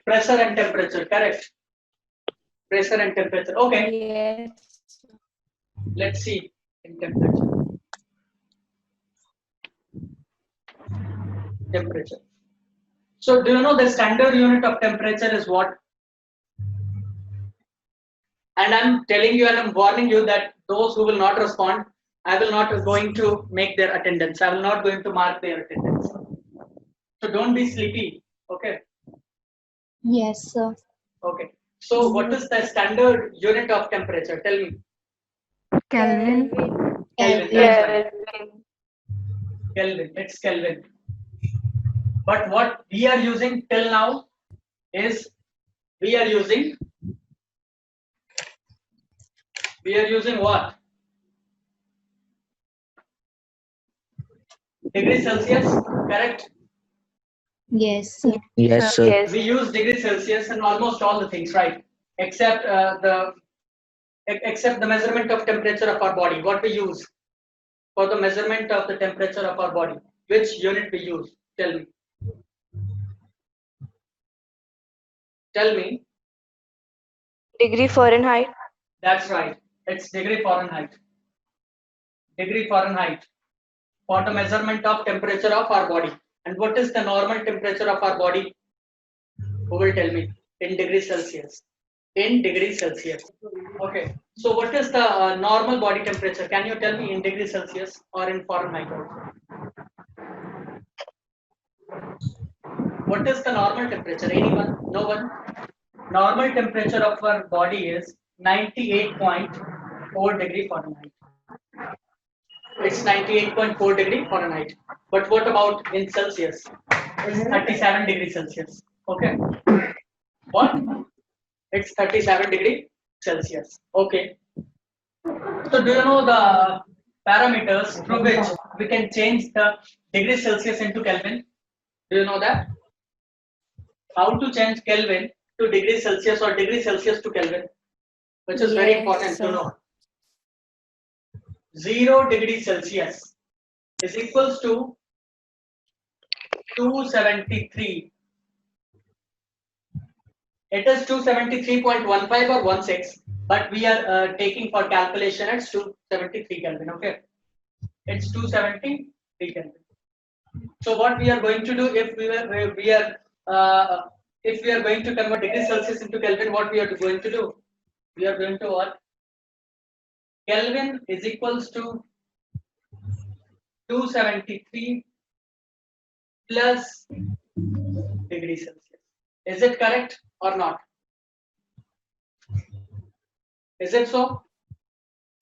pressure and temperature, correct? Pressure and temperature. Okay. Yes. Let's see in temperature. Temperature. So do you know the standard unit of temperature is what? And I'm telling you and I'm warning you that those who will not respond, I will not going to make their attendance. I will not going to mark their attendance. So don't be sleepy. Okay. Yes, sir. Okay. So what is the standard unit of temperature? Tell me. Kelvin. Kelvin. That's right. Kelvin. It's Kelvin. But what we are using till now is we are using what? Degree Celsius, correct? Yes, sir. Yes, sir. We use degree Celsius in almost all the things, right? Except except the measurement of temperature of our body. What we use for the measurement of the temperature of our body? Which unit we use? Tell me. Tell me. Degree Fahrenheit. That's right. It's degree Fahrenheit. Degree Fahrenheit for the measurement of temperature of our body. And what is the normal temperature of our body? Who will tell me? In degrees Celsius. In degrees Celsius. Okay. So what is the normal body temperature? Can you tell me in degrees Celsius or in Fahrenheit also? What is the normal temperature? Anyone? No one? Normal temperature of our body is 98.4 degree Fahrenheit. It's 98.4 degree Fahrenheit. But what about in Celsius? It's 37 degrees Celsius. Okay. What? It's 37 degree Celsius. Okay. So do you know the parameters through which we can change the degree Celsius into Kelvin? Do you know that? How to change Kelvin to degree Celsius or degree Celsius to Kelvin? Which is very important to know. 0 degree Celsius is equals to 273. It is 273.15 or 16, but we are taking for calculation at 273 Kelvin. Okay, it's 273 Kelvin. So what we are going to do if we are going to convert degree Celsius into Kelvin, what we are going to do? We are going to what? Kelvin is equals to 273 plus degree Celsius. Is it correct or not? Is it so?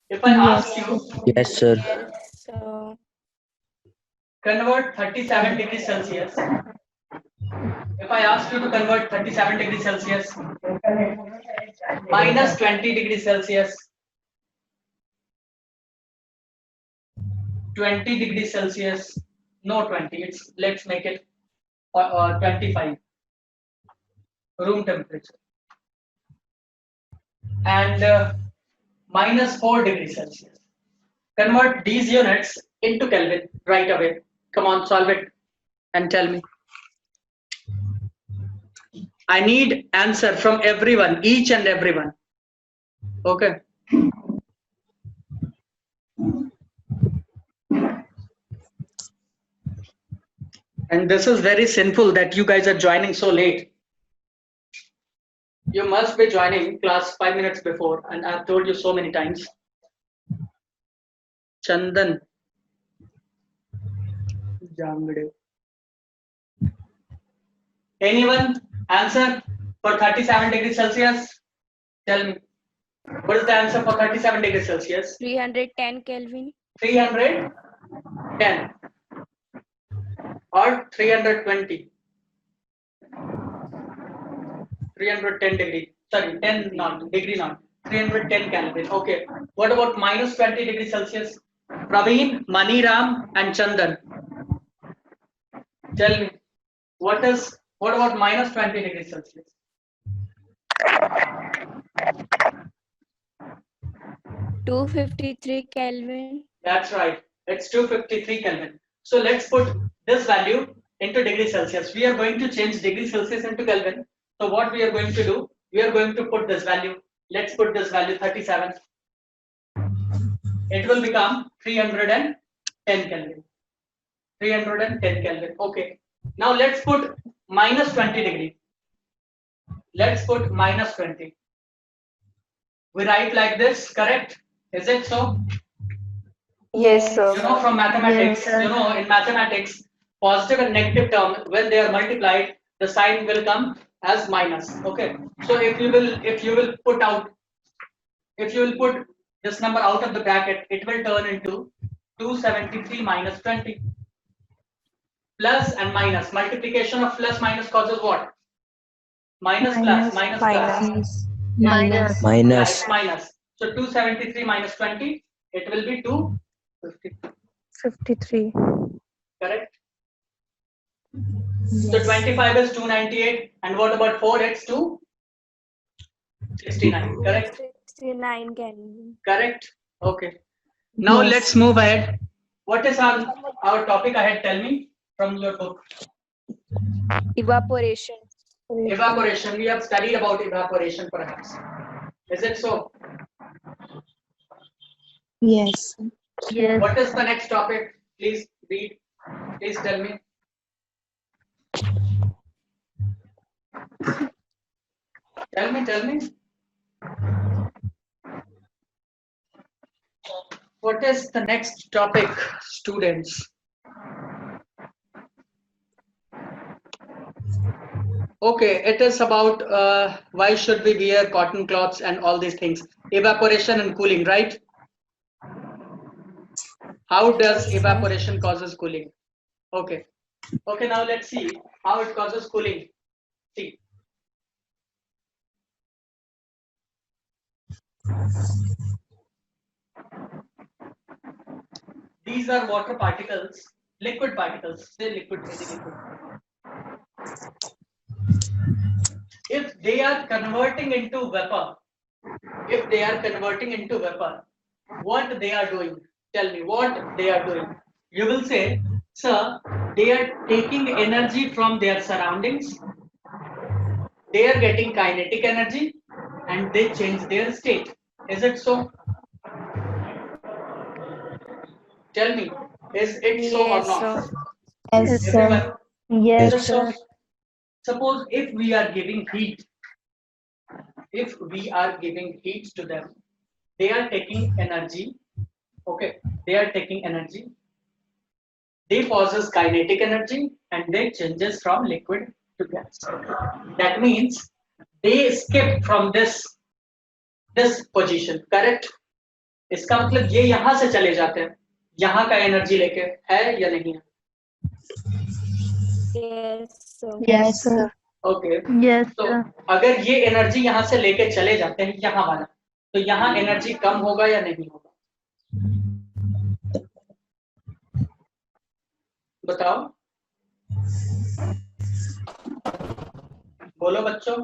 If I ask you, Yes, sir. Yes, sir. convert 37 degrees Celsius. If I ask you to convert 37 degrees Celsius minus 20 degrees Celsius, 20 degrees Celsius, no 20, it's let's make it 25 room temperature, and minus 4 degrees Celsius. Convert these units into Kelvin right away. Come on, solve it and tell me. I need answer from everyone, each and everyone. Okay. And this is very sinful that you guys are joining so late. You must be joining class 5 minutes before, and I've told you so many times. Chandan. Jangde. Anyone answer for 37 degrees Celsius? Tell me. What is the answer for 37 degrees Celsius? 310 Kelvin. 310 or 320. 310 degree. Sorry, 10 not degree not. 310 Kelvin. Okay. What about minus 20 degrees Celsius? Praveen, Maniram, and Chandan. Tell me. What about minus 20 degrees Celsius? $253 Kelvin. That's right. It's 253 Kelvin. So let's put this value into degree Celsius. We are going to change degree Celsius into Kelvin. So what we are going to do, we are going to put this value. Let's put this value 37. It will become 310 Kelvin. 310 Kelvin. Okay. Now let's put minus 20 degree. Let's put minus 20. We write like this, correct? Is it so? Yes, sir. You know, from mathematics, Yes, you know, in mathematics, positive and negative term, when they are multiplied, the sign will come as minus. Okay. So if you will put this number out of the bracket, it will turn into 273 minus 20. Plus and minus. Multiplication of plus minus causes what? Minus plus, minus plus. Minus. Right, minus. So 273 minus 20, it will be 250. 53. Correct? So 25 is 298, and what about 4? It's 269. Correct? 69 Kelvin. Correct? Okay. Now Yes. let's move ahead. What is our topic ahead? Tell me from your book. Evaporation. Evaporation. We have studied about evaporation perhaps. Is it so? Yes. Yes. What is the next topic? Please read. Please tell me. Tell me. What is the next topic, students? Okay, it is about why should we wear cotton cloths and all these things. Evaporation and cooling, right? How does evaporation causes cooling? Okay. Okay, now let's see how it causes cooling. See. These are water particles, liquid particles. They're liquid, very liquid. If they are converting into vapor, what they are doing? Tell me what they are doing. You will say, sir, they are taking energy from their surroundings. They are getting kinetic energy and they change their state. Is it so? Tell me, is it so or Yes, not? sir. Yes, sir. Everyone? Yes, Is it so? sir. Suppose if we are giving heat to them, they are taking energy. Okay, they are taking energy. They possess kinetic energy and they changes from liquid to gas. That means they skip from this position. Correct? इसका मतलब ये यहां से चले जाते हैं, यहाँ का एनर्जी लेके, है या नहीं है? Yes, sir. Yes, sir. Okay. Yes, तो sir. अगर ये एनर्जी यहाँ से लेके चले जाते हैं यहाँ वाला, तो यहाँ एनर्जी कम होगा या नहीं होगा? बताओ, बोलो बच्चों,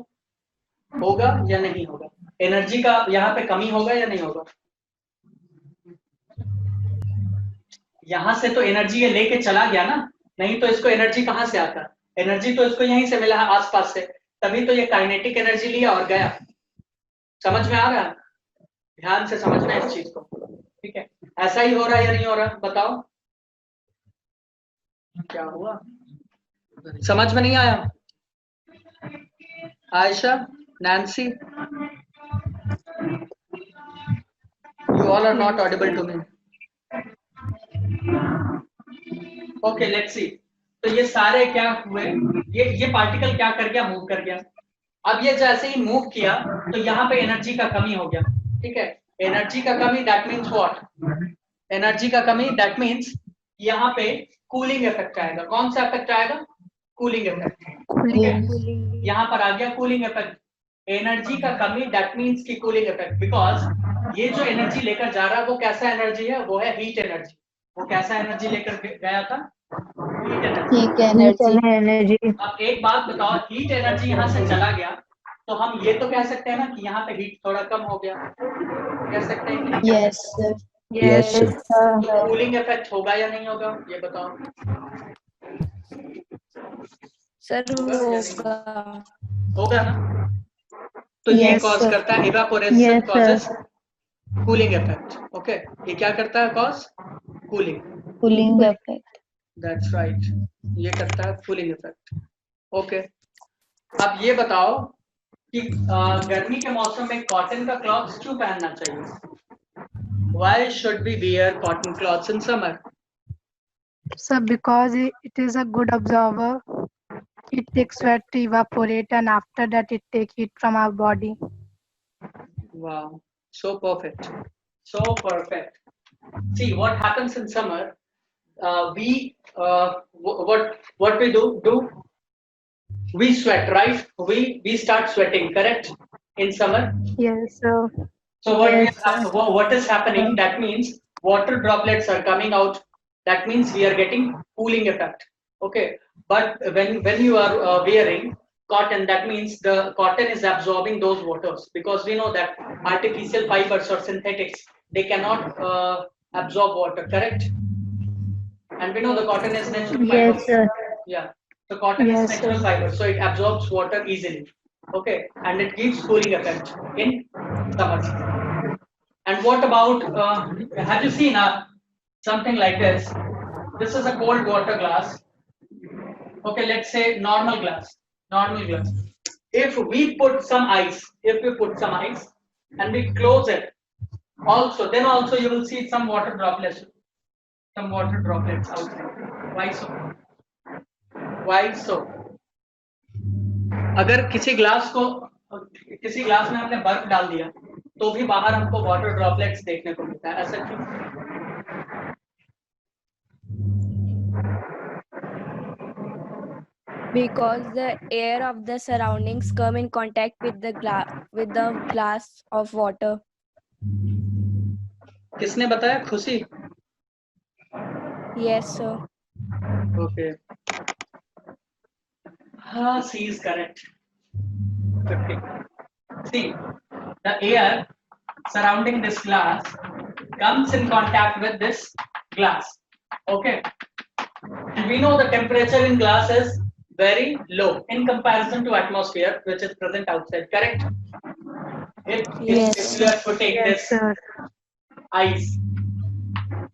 होगा या नहीं होगा? एनर्जी का यहाँ पे कमी होगा या नहीं होगा? यहाँ से तो एनर्जी ये लेके चला गया ना, नहीं तो इसको एनर्जी कहाँ से आता? एनर्जी तो इसको यहीं से मिला है आसपास से, तभी तो ये काइनेटिक एनर्जी लिया और गया. समझ में आ रहा है? ध्यान से समझना इस चीज को, ठीक है? ऐसा ही हो रहा है या नहीं हो रहा? बताओ क्या हुआ, समझ में नहीं आया? Ayesha, Nancy, you all are not audible to me. Okay, let's see. तो ये सारे क्या हुए, ये पार्टिकल क्या कर गया, मूव कर गया. अब ये जैसे ही मूव किया तो यहाँ पे एनर्जी का कमी हो गया. ठीक है, एनर्जी का कमी, दैट मीन्स व्हाट? एनर्जी का कमी, दैट मीन्स यहाँ पे कूलिंग इफेक्ट आएगा. कौन सा इफेक्ट आएगा? Cooling effect. ठीक है, यहाँ पर आ गया कूलिंग इफेक्ट. एनर्जी का कमी, दैट मीन्स की कूलिंग इफेक्ट, बिकॉज ये जो एनर्जी लेकर जा रहा है वो कैसा एनर्जी है? वो है हीट एनर्जी. वो कैसा एनर्जी लेकर गया था? Heat energy. अब एक बात बताओ, हीट एनर्जी यहाँ से चला गया तो हम ये तो कह सकते हैं ना कि यहाँ पे हीट थोड़ा कम हो गया. कह सकते हैं कि Yes, sir. Yes, sir. तो कूलिंग इफेक्ट होगा या नहीं होगा, ये बताओ. सर होगा. होगा ना? तो ये Yes, कॉज sir. करता है evaporation Yes, causes sir. Cooling effect. Okay, ये क्या करता है? Cause cooling. Cooling effect. That's right, ये करता है कूलिंग इफेक्ट. ओके, अब ये बताओ कि गर्मी के मौसम में कॉटन का क्लॉथ्स क्यों पहनना चाहिए? Why should we wear cotton cloths in summer? So because it is a good absorber, it takes sweat to evaporate and after that it takes heat from our body. Wow, so perfect. So perfect. See what happens in summer. What we do? We sweat, right? We start sweating, correct? In summer. Yes, sir. So what Yes, sir. what is happening? That means water droplets are coming out. That means we are getting cooling effect. Okay, but when you are wearing cotton, that means the cotton is absorbing those waters, because we know that artificial fibers or synthetics, they cannot absorb water, correct? And we know the cotton is natural fiber. Yes, sir. Yeah, so cotton is Yes, natural sir. fiber, so it absorbs water easily. Okay, and it gives cooling effect in summer season. And what about, have you seen something like this? This is a cold water glass. Okay, let's say normal glass. If we put some ice, and we close it, then also you will see some water droplets outside. Why so? Why so? अगर किसी glass में हमने बर्फ डाल दिया, तो भी बाहर हमको वाटर ड्रॉपलेट्स देखने को मिलता है. ऐसा क्यों? Because the air of the surroundings come in contact with the glass of water. किसने बताया? खुशी. Yes, sir. Okay. C is correct. 50. See, the air surrounding this glass comes in contact with this glass. Okay. And we know the temperature in glass is very low in comparison to atmosphere, which is present outside. Correct? If Yes. you are putting Yes, this sir. ice,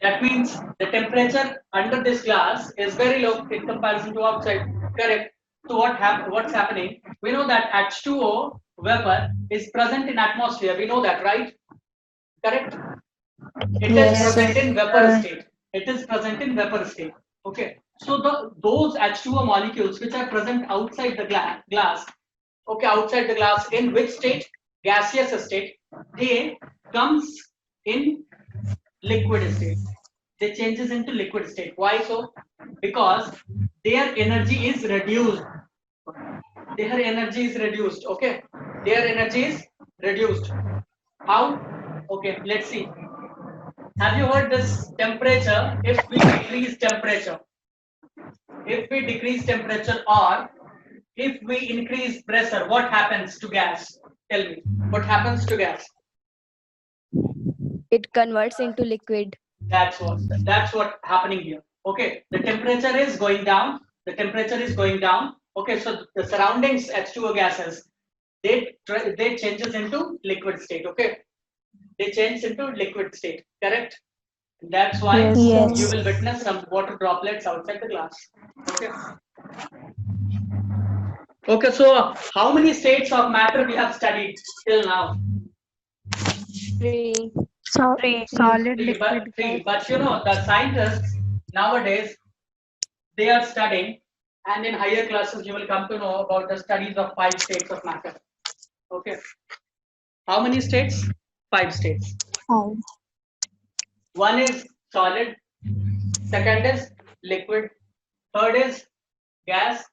that means the temperature under this glass is very low in comparison to outside. Correct. So what's happening? We know that H2O vapor is present in atmosphere. We know that, right? Correct. It is Yes, present sir. in vapor state. It is present in vapor state. Okay. So those H2O molecules which are present outside the glass, okay, outside the glass, in which state? Gaseous state. They comes in liquid state. They changes into liquid state. Why so? Because their energy is reduced. Their energy is reduced. Okay. Their energy is reduced. How? Okay, let's see. Have you heard this temperature? If we decrease temperature, or if we increase pressure, what happens to gas? Tell me, what happens to gas? It converts into liquid. That's what happening here. Okay, the temperature is going down. Okay, so the surroundings H2O gases, they changes into liquid state. Okay, they change into liquid state. Correct. That's why Yes, you Yes. will witness some water droplets outside the glass. Okay. Okay, so how many states of matter we have studied till now? 3. Solid, liquid, gas. But you know, the scientists nowadays, they are studying, and in higher classes you will come to know about the studies of 5 states of matter. Okay. How many states? 5 states. Five. One is solid, second is liquid, third is gas,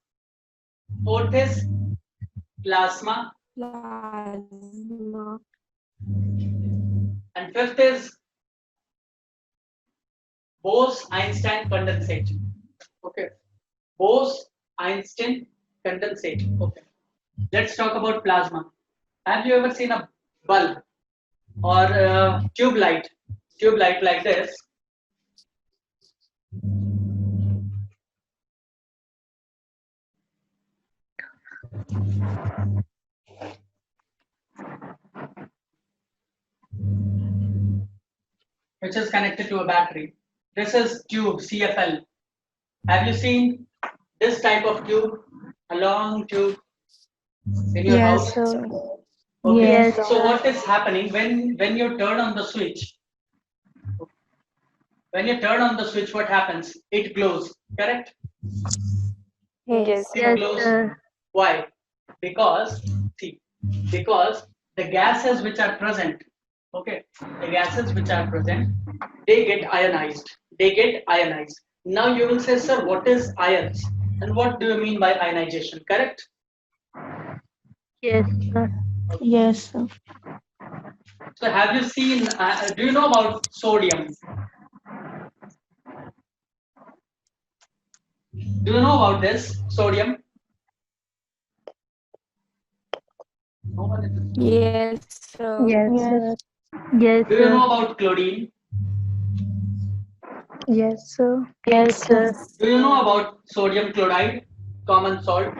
fourth is plasma, Plasma. and fifth is Bose-Einstein condensate. Okay. Bose-Einstein condensate. Okay. Let's talk about plasma. Have you ever seen a bulb or a tube light like this? which is connected to a battery. This is tube CFL. Have you seen this type of tube? A long tube in your house? Yes. sir. Okay. Yes, So what is happening when you turn on the switch? When you turn on the switch, what happens? It glows. Correct? Yes, It yes, glows. sir. Why? Because because the gases which are present, okay, the gases which are present, they get ionized. They get ionized. Now you will say, sir, what is ions? And what do you mean by ionization? Correct? Yes, sir. Yes, sir. So have you seen? Do you know about sodium? Do you know about this sodium? No one is- Yes, sir. Yes. Yes. Yes, Do you know sir. about chlorine? Yes, sir. Yes, sir. Do you know about sodium chloride, common salt?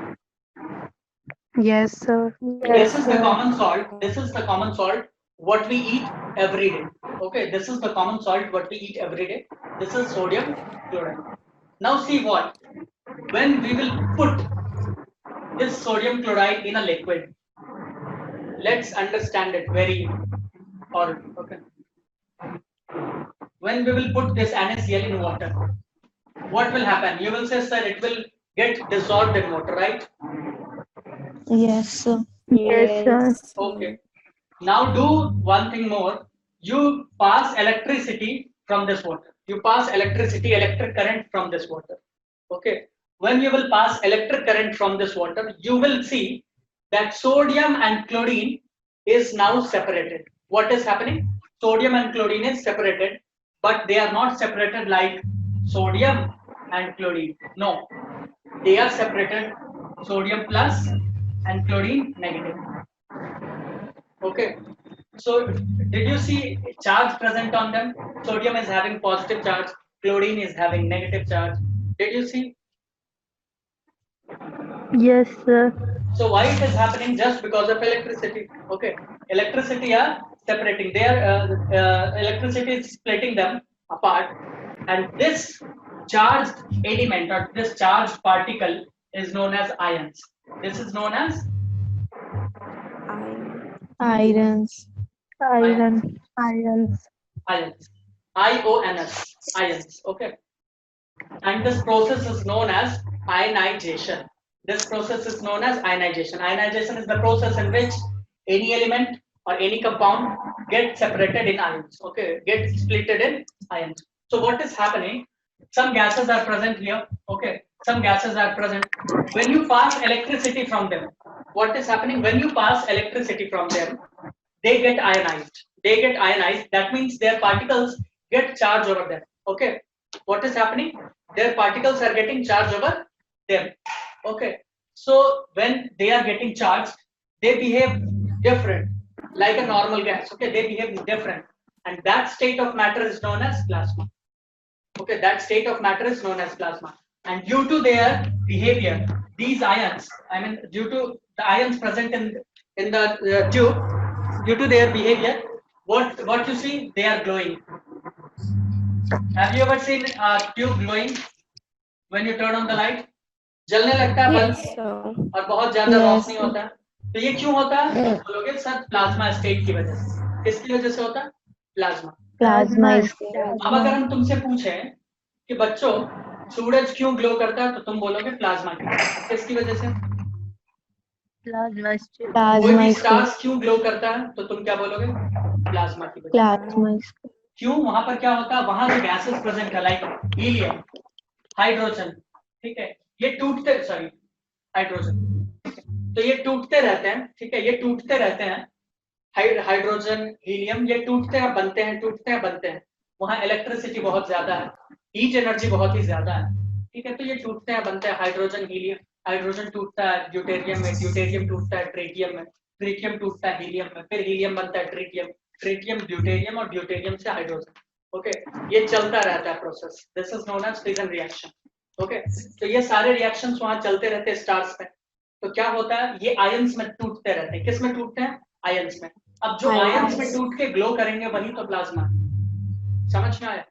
Yes, sir. This Yes, is the sir. common salt. This is the common salt what we eat every day. Okay, this is the common salt what we eat every day. This is sodium chloride. Now see what? When we will put this sodium chloride in a liquid, let's understand it very or okay. When we will put this NaCl in water, what will happen? You will say, sir, it will get dissolved in water, right? Yes, sir. Yes, sir. Okay. Now do one thing more. You pass electricity from this water. You pass electric current from this water. Okay. When you will pass electric current from this water, you will see that sodium and chlorine is now separated. What is happening? Sodium and chlorine is separated, but they are not separated like sodium and chlorine. No, they are separated sodium plus and chlorine negative. Okay. So did you see charge present on them? Sodium is having positive charge, chlorine is having negative charge. Did you see? Yes, sir. So why it is happening? Just because of electricity. Okay. Electricity are separating. Electricity is splitting them apart, and this charged element or this charged particle is known as ions. This is known as Irons. Iron. Ions. ions. IONS. Ions. Okay. And this process is known as ionization. This process is known as ionization. Ionization is the process in which any element or any compound gets separated in ions. Okay, get splitted in ions. So what is happening? Some gases are present here. Okay, some gases are present. When you pass electricity from them, what is happening? When you pass electricity from them, they get ionized. They get ionized. That means their particles get charged over them. Okay, what is happening? Their particles are getting charged over them. Okay, so when they are getting charged, they behave different, like a normal gas. Okay, they behave different, and that state of matter is known as plasma. Okay, that state of matter is known as plasma. And due to their behavior, these ions, I mean, due to the ions present in the tube, due to their behavior, what you see, they are glowing. Have you ever seen a tube glowing when you turn on the light? जलने लगता है Yes, bulb sir. और बहुत ज्यादा Yes, रोशनी होता है. तो ये क्यों होता है? बोलोगे सर प्लाज्मा स्टेट की वजह से. किसकी वजह से होता है? प्लाज्मा. Plasma is अब अगर हम तुमसे पूछें कि बच्चों सूरज क्यों ग्लो करता है, तो तुम बोलोगे प्लाज्मा की वजह से. किसकी वजह से? Plasma state. कोई Plasma भी is स्टार्स क्यों ग्लो करता है, तो तुम क्या बोलोगे? प्लाज्मा की वजह से. Plasma is क्यों? वहां पर क्या होता है? वहां जो गैसेस प्रेजेंट है लाइक हीलियम, हाइड्रोजन, ठीक है, ये टूटते, सॉरी हाइड्रोजन, तो ये टूटते रहते हैं. ठीक है, ये टूटते रहते हैं. हाइड्रोजन, हीलियम, ये टूटते हैं बनते हैं, टूटते हैं बनते हैं. वहां इलेक्ट्रिसिटी बहुत ज्यादा है, हीट एनर्जी बहुत ही ज्यादा है. ठीक है, तो ये टूटते हैं बनते हैं. हाइड्रोजन, हीलियम, हाइड्रोजन टूटता है ड्यूटेरियम में, ड्यूटेरियम टूटता है ट्रिटियम में, ट्रिटियम टूटता है हीलियम में, फिर हीलियम बनता है ट्रिटियम, ट्रिटियम ड्यूटेरियम और ड्यूटेरियम से हाइड्रोजन. ओके, ये चलता रहता है process. This is known as fission reaction. Okay, तो ये सारे रिएक्शंस वहां चलते रहते हैं स्टार्स में. तो क्या होता है, ये आयंस में टूटते रहते हैं। किस में टूटते हैं? आयंस में। अब जो Ions. आयंस में टूट के ग्लो करेंगे वही तो प्लाज्मा। समझ में आया?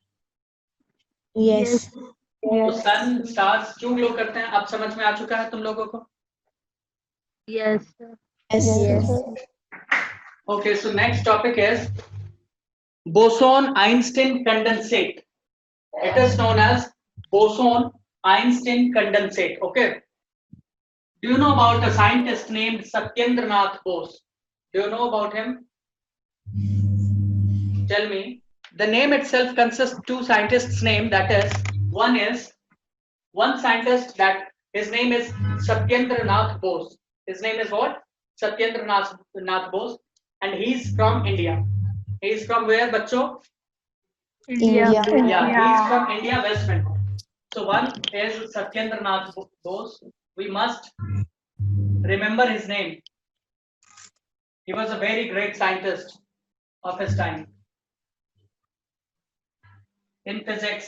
Yes. तो सन स्टार्स क्यों ग्लो करते हैं, अब समझ में आ चुका है तुम लोगों को? Yes, sir. Yes. Okay, so next topic is boson-Einstein condensate. It is known as boson-Einstein condensate. Okay. Do you know about a scientist named Satyendra Nath Bose? Do you know about him? Tell me. The name itself consists two scientists' name. That is one scientist that his name is Satyendra Nath Bose. His name is what? Satyendra Nath Bose, and he's from India. He's from where, bachcho? India. Yeah, he's from India, West Bengal. So one is Satyendra Nath Bose. We must remember his name. He was a very great scientist of his time. In physics,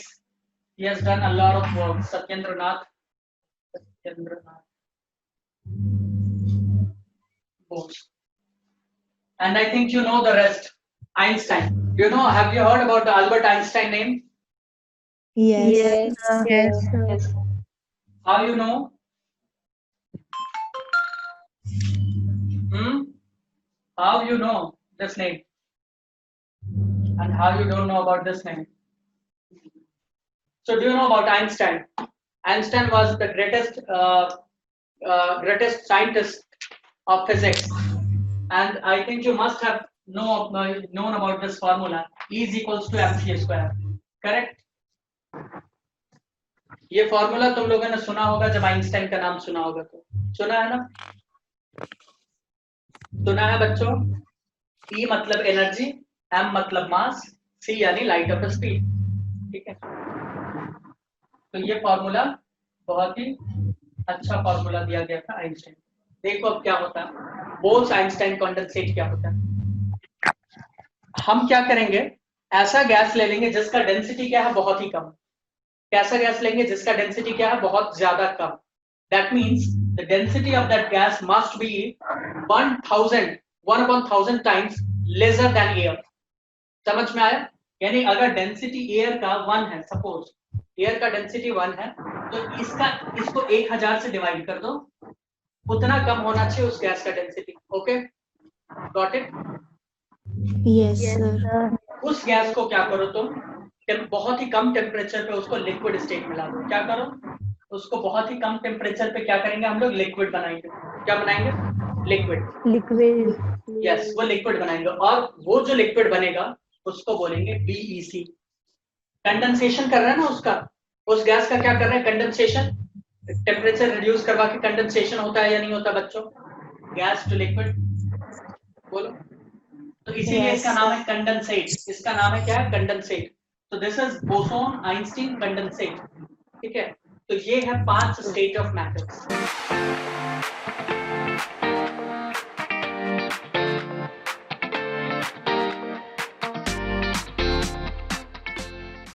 he has done a lot of work. Satyendra Nath Bose. And I think you know the rest. Einstein. You know, have you heard about the Albert Einstein name? Yes. Yes, sir. Yes. Yes. How you know? How you know this name? And how you don't know about this name? So do you know about Einstein? Einstein was the greatest scientist of physics, and I think you must have known about this formula: E is equals to mc square. Correct? ये formula तुम लोगों ने सुना होगा जब Einstein का नाम सुना होगा तो। सुना है ना? सुना है बच्चों? E मतलब एनर्जी, m मतलब मास, c यानी लाइट ऑफ स्पीड। ठीक है, तो ये फॉर्मूला बहुत ही अच्छा फॉर्मूला दिया गया था आइंस्टाइन। देखो अब क्या होता है, बोस आइंस्टाइन कंडेंसेट क्या होता है। हम क्या करेंगे, ऐसा गैस ले लेंगे जिसका डेंसिटी क्या है, बहुत ही कम। कैसा गैस लेंगे जिसका डेंसिटी क्या है, बहुत ज्यादा कम। That means the density of that gas must be 1,000 times lesser than air. समझ में आया? यानी अगर डेंसिटी एयर का 1 है, सपोज एयर का डेंसिटी 1 है, तो इसको 1000 से डिवाइड कर दो, उतना कम होना चाहिए उस गैस का density. Okay, got it? Yes, Yes, sir. sir. उस गैस को क्या करो तुम, बहुत ही कम टेम्परेचर पे उसको लिक्विड स्टेट में ला दो। क्या करो, उसको बहुत ही कम टेम्परेचर पे क्या करेंगे हम लोग, लिक्विड बनाएंगे। क्या बनाएंगे? लिक्विड। Liquid. यस, वो लिक्विड बनाएंगे, और वो जो लिक्विड बनेगा उसको बोलेंगे BEC। कंडेंसेशन कर रहा है ना उसका, उस गैस का क्या कर रहा है, कंडेंसेशन। टेम्परेचर रिड्यूस करवा के कंडेंसेशन होता है या नहीं होता बच्चों, गैस टू लिक्विड? बोलो। तो इसीलिए Yes, इसका नाम है कंडेंसेट। इसका नाम है क्या है, कंडेंसेट। तो this is boson Einstein condensate. ठीक है, तो ये है 5 स्टेट ऑफ मैटर।